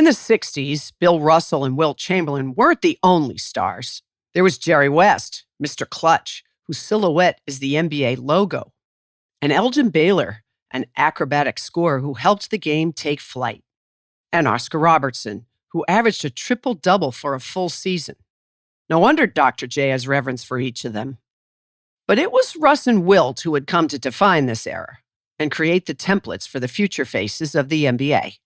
the 60s, Bill Russell and Wilt Chamberlain weren't the only stars. There was Jerry West, Mr. Clutch, whose silhouette is the NBA logo, and Elgin Baylor, an acrobatic scorer who helped the game take flight, and Oscar Robertson, who averaged a triple-double for a full season. No wonder Dr. J has reverence for each of them. But it was Russ and Wilt who had come to define this era and create the templates for the future faces of the NBA.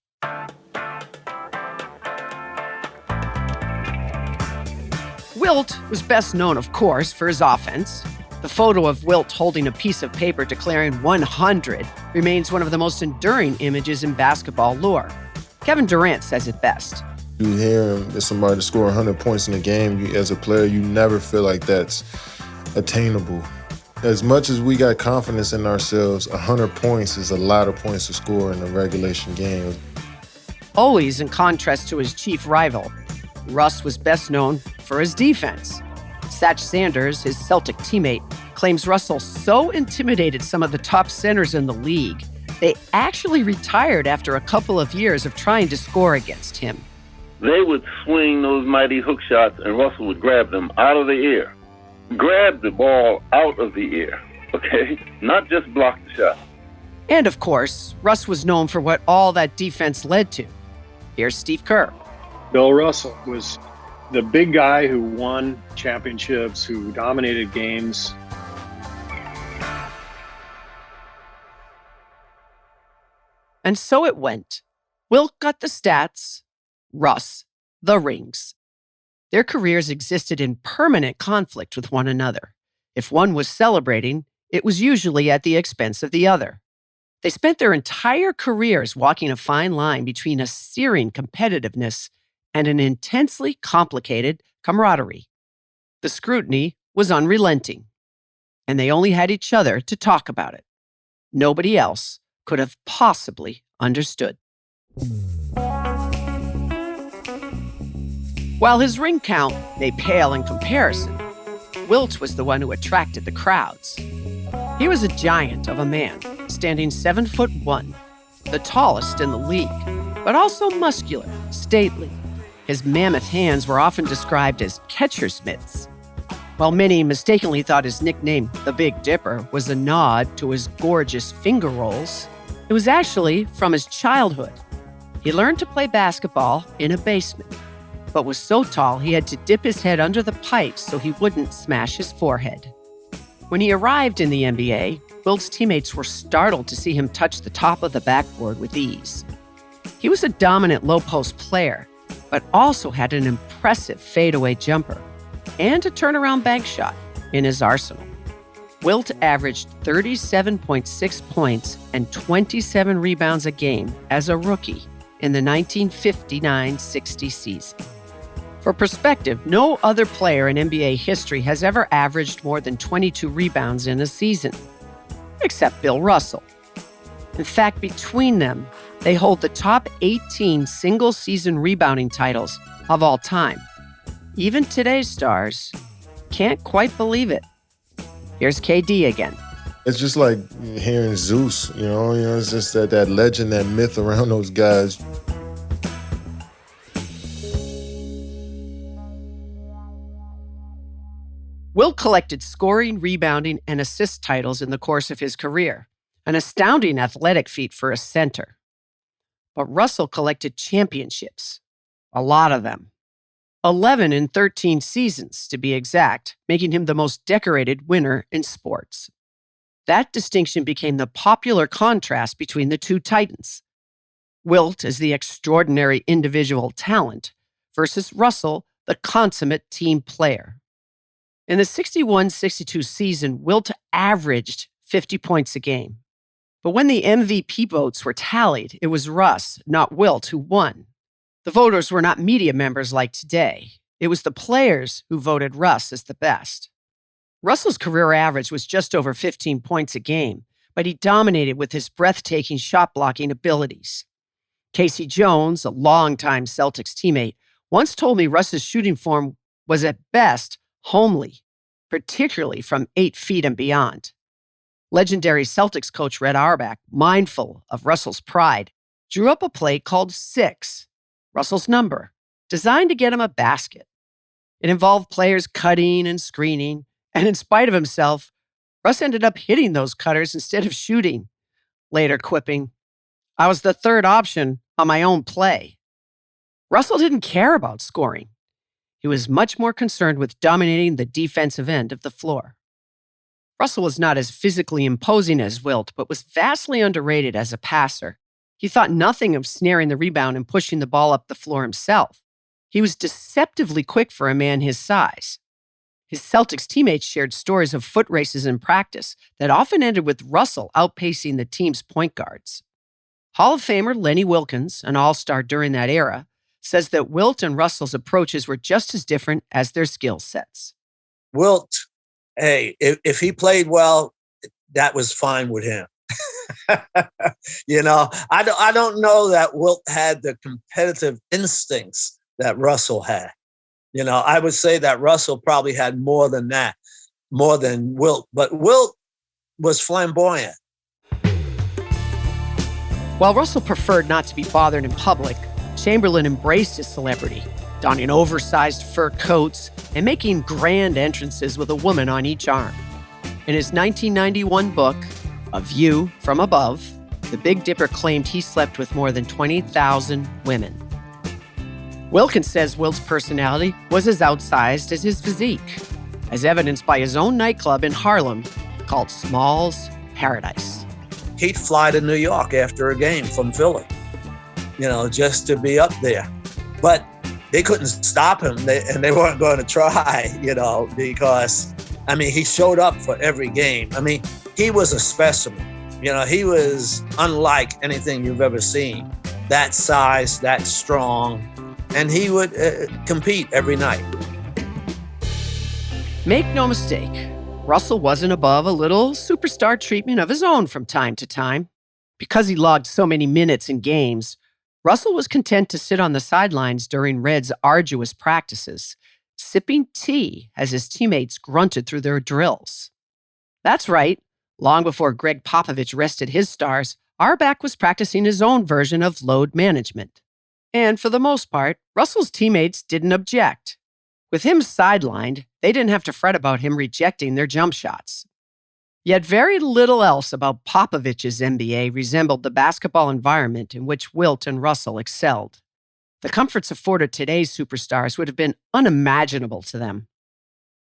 Wilt was best known, of course, for his offense. The photo of Wilt holding a piece of paper declaring 100 remains one of the most enduring images in basketball lore. Kevin Durant says it best. You hear him as somebody to score 100 points in a game, as a player, you never feel like that's attainable. As much as we got confidence in ourselves, 100 points is a lot of points to score in a regulation game. Always in contrast to his chief rival, Russ was best known for his defense. Satch Sanders, his Celtic teammate, claims Russell so intimidated some of the top centers in the league, they actually retired after a couple of years of trying to score against him. They would swing those mighty hook shots, and Russell would grab them out of the air. Grab the ball out of the air, okay? Not just block the shot. And of course, Russ was known for what all that defense led to. Here's Steve Kerr. Bill Russell was the big guy who won championships, who dominated games. And so it went. Wilt got the stats, Russ the rings. Their careers existed in permanent conflict with one another. If one was celebrating, it was usually at the expense of the other. They spent their entire careers walking a fine line between a searing competitiveness and an intensely complicated camaraderie. The scrutiny was unrelenting, and they only had each other to talk about it. Nobody else could have possibly understood. While his ring count may pale in comparison, Wilt was the one who attracted the crowds. He was a giant of a man, standing 7'1", the tallest in the league, but also muscular, stately. His mammoth hands were often described as catcher's mitts. While many mistakenly thought his nickname, the Big Dipper, was a nod to his gorgeous finger rolls, it was actually from his childhood. He learned to play basketball in a basement, but was so tall he had to dip his head under the pipes so he wouldn't smash his forehead. When he arrived in the NBA, Wilt's teammates were startled to see him touch the top of the backboard with ease. He was a dominant low-post player, but also had an impressive fadeaway jumper and a turnaround bank shot in his arsenal. Wilt averaged 37.6 points and 27 rebounds a game as a rookie in the 1959-60 season. For perspective, no other player in NBA history has ever averaged more than 22 rebounds in a season, except Bill Russell. In fact, between them, they hold the top 18 single-season rebounding titles of all time. Even today's stars can't quite believe it. Here's KD again. It's just like hearing Zeus, you know, it's just that legend, that myth around those guys. Wilt collected scoring, rebounding, and assist titles in the course of his career, an astounding athletic feat for a center. But Russell collected championships, a lot of them. 11 in 13 seasons, to be exact, making him the most decorated winner in sports. That distinction became the popular contrast between the two titans. Wilt as the extraordinary individual talent versus Russell, the consummate team player. In the 61-62 season, Wilt averaged 50 points a game. But when the MVP votes were tallied, it was Russ, not Wilt, who won. The voters were not media members like today. It was the players who voted Russ as the best. Russell's career average was just over 15 points a game, but he dominated with his breathtaking shot-blocking abilities. Casey Jones, a longtime Celtics teammate, once told me Russ's shooting form was at best homely, particularly from 8 feet and beyond. Legendary Celtics coach Red Auerbach, mindful of Russell's pride, drew up a play called 6, Russell's number, designed to get him a basket. It involved players cutting and screening, and in spite of himself, Russ ended up hitting those cutters instead of shooting, later quipping, "I was the third option on my own play." Russell didn't care about scoring. He was much more concerned with dominating the defensive end of the floor. Russell was not as physically imposing as Wilt, but was vastly underrated as a passer. He thought nothing of snaring the rebound and pushing the ball up the floor himself. He was deceptively quick for a man his size. His Celtics teammates shared stories of foot races in practice that often ended with Russell outpacing the team's point guards. Hall of Famer Lenny Wilkins, an all-star during that era, says that Wilt and Russell's approaches were just as different as their skill sets. Wilt, hey, if he played well, that was fine with him. I don't know that Wilt had the competitive instincts that Russell had. I would say that Russell probably had more than that, more than Wilt. But Wilt was flamboyant. While Russell preferred not to be bothered in public, Chamberlain embraced his celebrity, donning oversized fur coats and making grand entrances with a woman on each arm. In his 1991 book, A View from Above, the Big Dipper claimed he slept with more than 20,000 women. Wilkins says Wilt's personality was as outsized as his physique, as evidenced by his own nightclub in Harlem called Small's Paradise. He'd fly to New York after a game from Philly, just to be up there. But they couldn't stop him, and they weren't going to try, because, he showed up for every game. He was a specimen. He was unlike anything you've ever seen. That size, that strong, and he would compete every night. Make no mistake, Russell wasn't above a little superstar treatment of his own from time to time. Because he logged so many minutes in games, Russell was content to sit on the sidelines during Red's arduous practices, sipping tea as his teammates grunted through their drills. That's right, long before Greg Popovich rested his stars, Auerbach was practicing his own version of load management. And for the most part, Russell's teammates didn't object. With him sidelined, they didn't have to fret about him rejecting their jump shots. Yet very little else about Popovich's NBA resembled the basketball environment in which Wilt and Russell excelled. The comforts afforded today's superstars would have been unimaginable to them.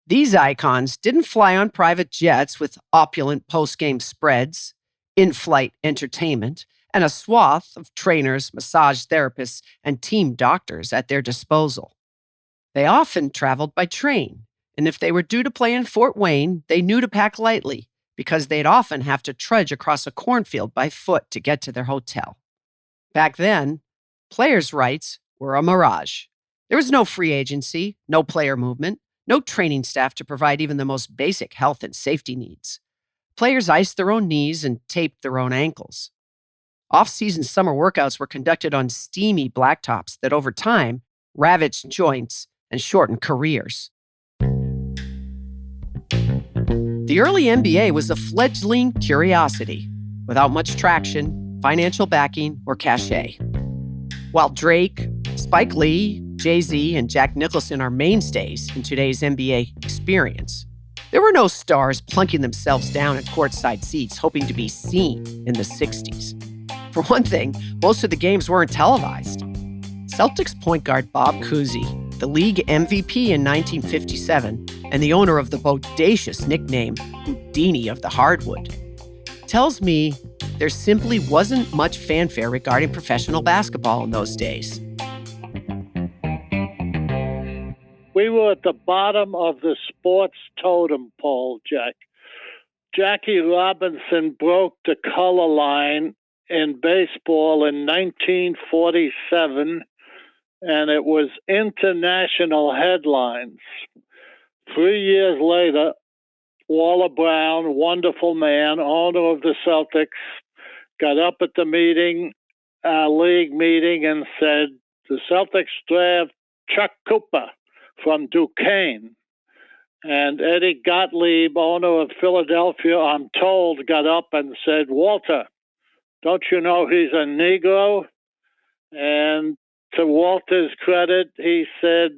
These icons didn't fly on private jets with opulent post-game spreads, in-flight entertainment, and a swath of trainers, massage therapists, and team doctors at their disposal. They often traveled by train, and if they were due to play in Fort Wayne, they knew to pack lightly, because they'd often have to trudge across a cornfield by foot to get to their hotel. Back then, players' rights were a mirage. There was no free agency, no player movement, no training staff to provide even the most basic health and safety needs. Players iced their own knees and taped their own ankles. Off-season summer workouts were conducted on steamy blacktops that over time ravaged joints and shortened careers. The early NBA was a fledgling curiosity, without much traction, financial backing, or cachet. While Drake, Spike Lee, Jay-Z, and Jack Nicholson are mainstays in today's NBA experience, there were no stars plunking themselves down at courtside seats hoping to be seen in the 60s. For one thing, most of the games weren't televised. Celtics point guard Bob Cousy, the league MVP in 1957 and the owner of the bodacious nickname Houdini of the Hardwood, tells me there simply wasn't much fanfare regarding professional basketball in those days. We were at the bottom of the sports totem pole, Jack. Jackie Robinson broke the color line in baseball in 1947, and it was international headlines. 3 years later, Waller Brown, wonderful man, owner of the Celtics, got up at the league meeting, and said, the Celtics draft Chuck Cooper from Duquesne. And Eddie Gottlieb, owner of Philadelphia, I'm told, got up and said, Walter, don't you know he's a Negro? And to Walter's credit, he said,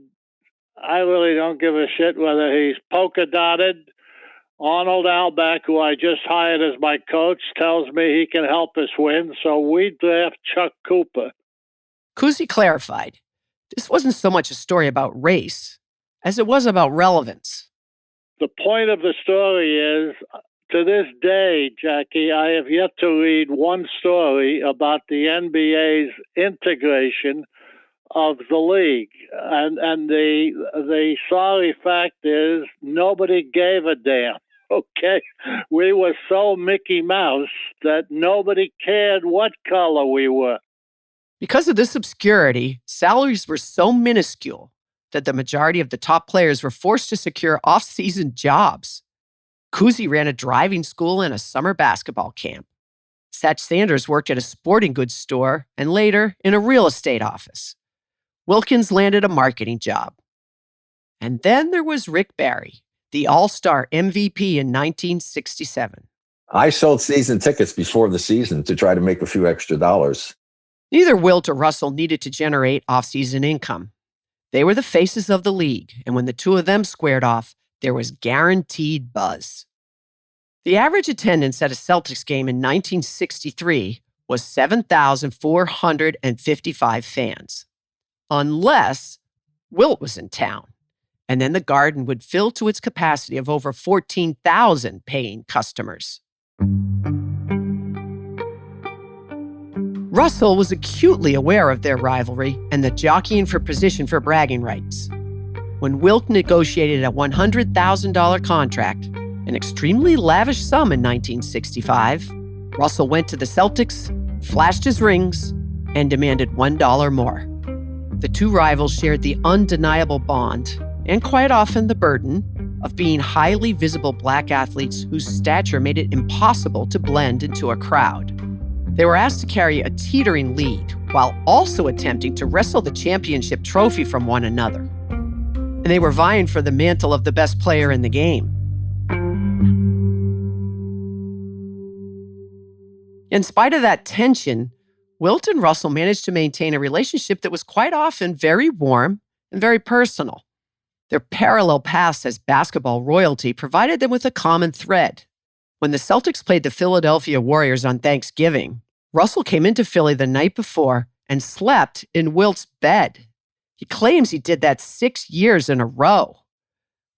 I really don't give a shit whether he's polka dotted. Arnold Albeck, who I just hired as my coach, tells me he can help us win, so we draft Chuck Cooper. COUSY clarified, this wasn't so much a story about race as it was about relevance. The point of the story is, to this day, Jackie, I have yet to read one story about the NBA's integration of the league. And the sorry fact is nobody gave a damn, okay? We were so Mickey Mouse that nobody cared what color we were. Because of this obscurity, salaries were so minuscule that the majority of the top players were forced to secure off-season jobs. COUSY ran a driving school and a summer basketball camp. Satch Sanders worked at a sporting goods store and later in a real estate office. Wilkins landed a marketing job. And then there was Rick Barry, the All-Star MVP in 1967. I sold season tickets before the season to try to make a few extra dollars. Neither Wilt or Russell needed to generate off-season income. They were the faces of the league, and when the two of them squared off, there was guaranteed buzz. The average attendance at a Celtics game in 1963 was 7,455 fans. Unless Wilt was in town, and then the Garden would fill to its capacity of over 14,000 paying customers. Russell was acutely aware of their rivalry and the jockeying for position for bragging rights. When Wilt negotiated a $100,000 contract, an extremely lavish sum in 1965, Russell went to the Celtics, flashed his rings, and demanded $1 more. The two rivals shared the undeniable bond, and quite often the burden, of being highly visible black athletes whose stature made it impossible to blend into a crowd. They were asked to carry a teetering lead while also attempting to wrestle the championship trophy from one another. And they were vying for the mantle of the best player in the game. In spite of that tension, Wilt and Russell managed to maintain a relationship that was quite often very warm and very personal. Their parallel paths as basketball royalty provided them with a common thread. When the Celtics played the Philadelphia Warriors on Thanksgiving, Russell came into Philly the night before and slept in Wilt's bed. He claims he did that 6 years in a row.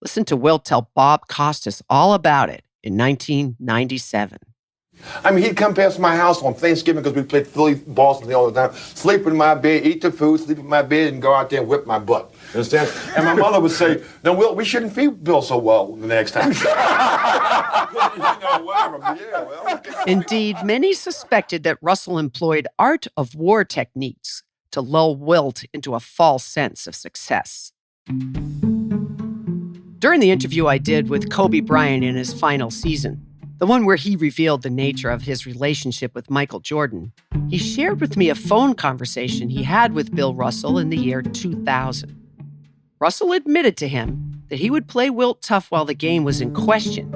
Listen to Wilt tell Bob Costas all about it in 1997. I mean, he'd come past my house on Thanksgiving because we played Philly, Boston all the time, sleep in my bed, eat the food, sleep in my bed, and go out there and whip my butt. You understand? And my mother would say, no, Wilt, we shouldn't feed Bill so well the next time. Indeed, many suspected that Russell employed art of war techniques to lull Wilt into a false sense of success. During the interview I did with Kobe Bryant in his final season, the one where he revealed the nature of his relationship with Michael Jordan, he shared with me a phone conversation he had with Bill Russell in the year 2000. Russell admitted to him that he would play Wilt tough while the game was in question,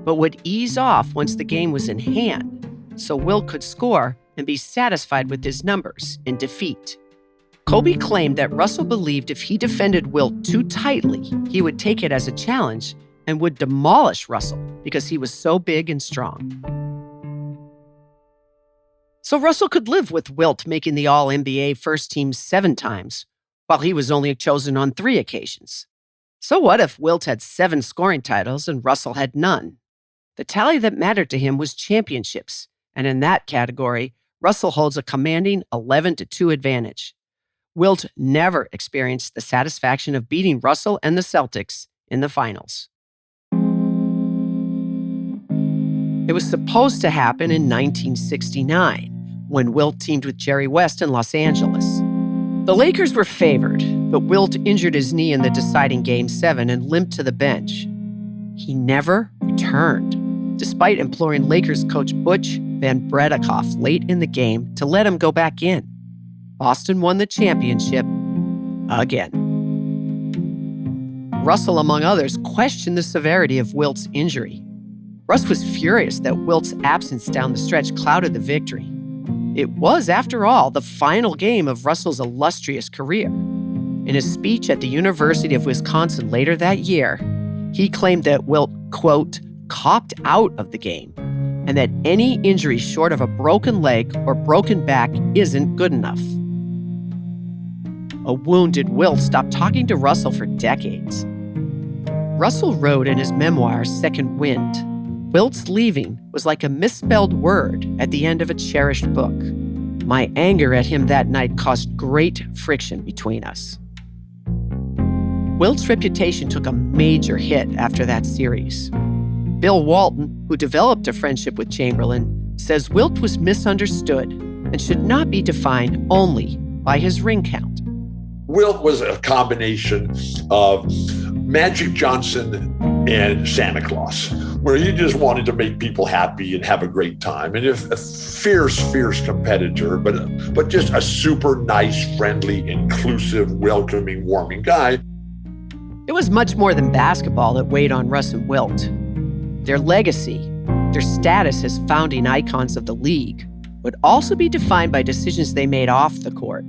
but would ease off once the game was in hand, so Wilt could score and be satisfied with his numbers in defeat. Kobe claimed that Russell believed if he defended Wilt too tightly, he would take it as a challenge and would demolish Russell because he was so big and strong. So Russell could live with Wilt making the All-NBA first team 7 times, while he was only chosen on 3 occasions. So what if Wilt had 7 scoring titles and Russell had none? The tally that mattered to him was championships, and in that category, Russell holds a commanding 11-2 advantage. Wilt never experienced the satisfaction of beating Russell and the Celtics in the finals. It was supposed to happen in 1969, when Wilt teamed with Jerry West in Los Angeles. The Lakers were favored, but Wilt injured his knee in the deciding Game 7 and limped to the bench. He never returned, despite imploring Lakers coach Butch Van Bredekoff late in the game to let him go back in. Boston won the championship again. Russell, among others, questioned the severity of Wilt's injury. Russ was furious that Wilt's absence down the stretch clouded the victory. It was, after all, the final game of Russell's illustrious career. In his speech at the University of Wisconsin later that year, he claimed that Wilt, quote, copped out of the game, and that any injury short of a broken leg or broken back isn't good enough. A wounded Wilt stopped talking to Russell for decades. Russell wrote in his memoir, Second Wind, Wilt's leaving was like a misspelled word at the end of a cherished book. My anger at him that night caused great friction between us. Wilt's reputation took a major hit after that series. Bill Walton, who developed a friendship with Chamberlain, says Wilt was misunderstood and should not be defined only by his ring count. Wilt was a combination of Magic Johnson and Santa Claus, where he just wanted to make people happy and have a great time. And if a fierce competitor, but just a super nice, friendly, inclusive, welcoming, warming guy. It was much more than basketball that weighed on Russ and Wilt. Their legacy, their status as founding icons of the league, would also be defined by decisions they made off the court.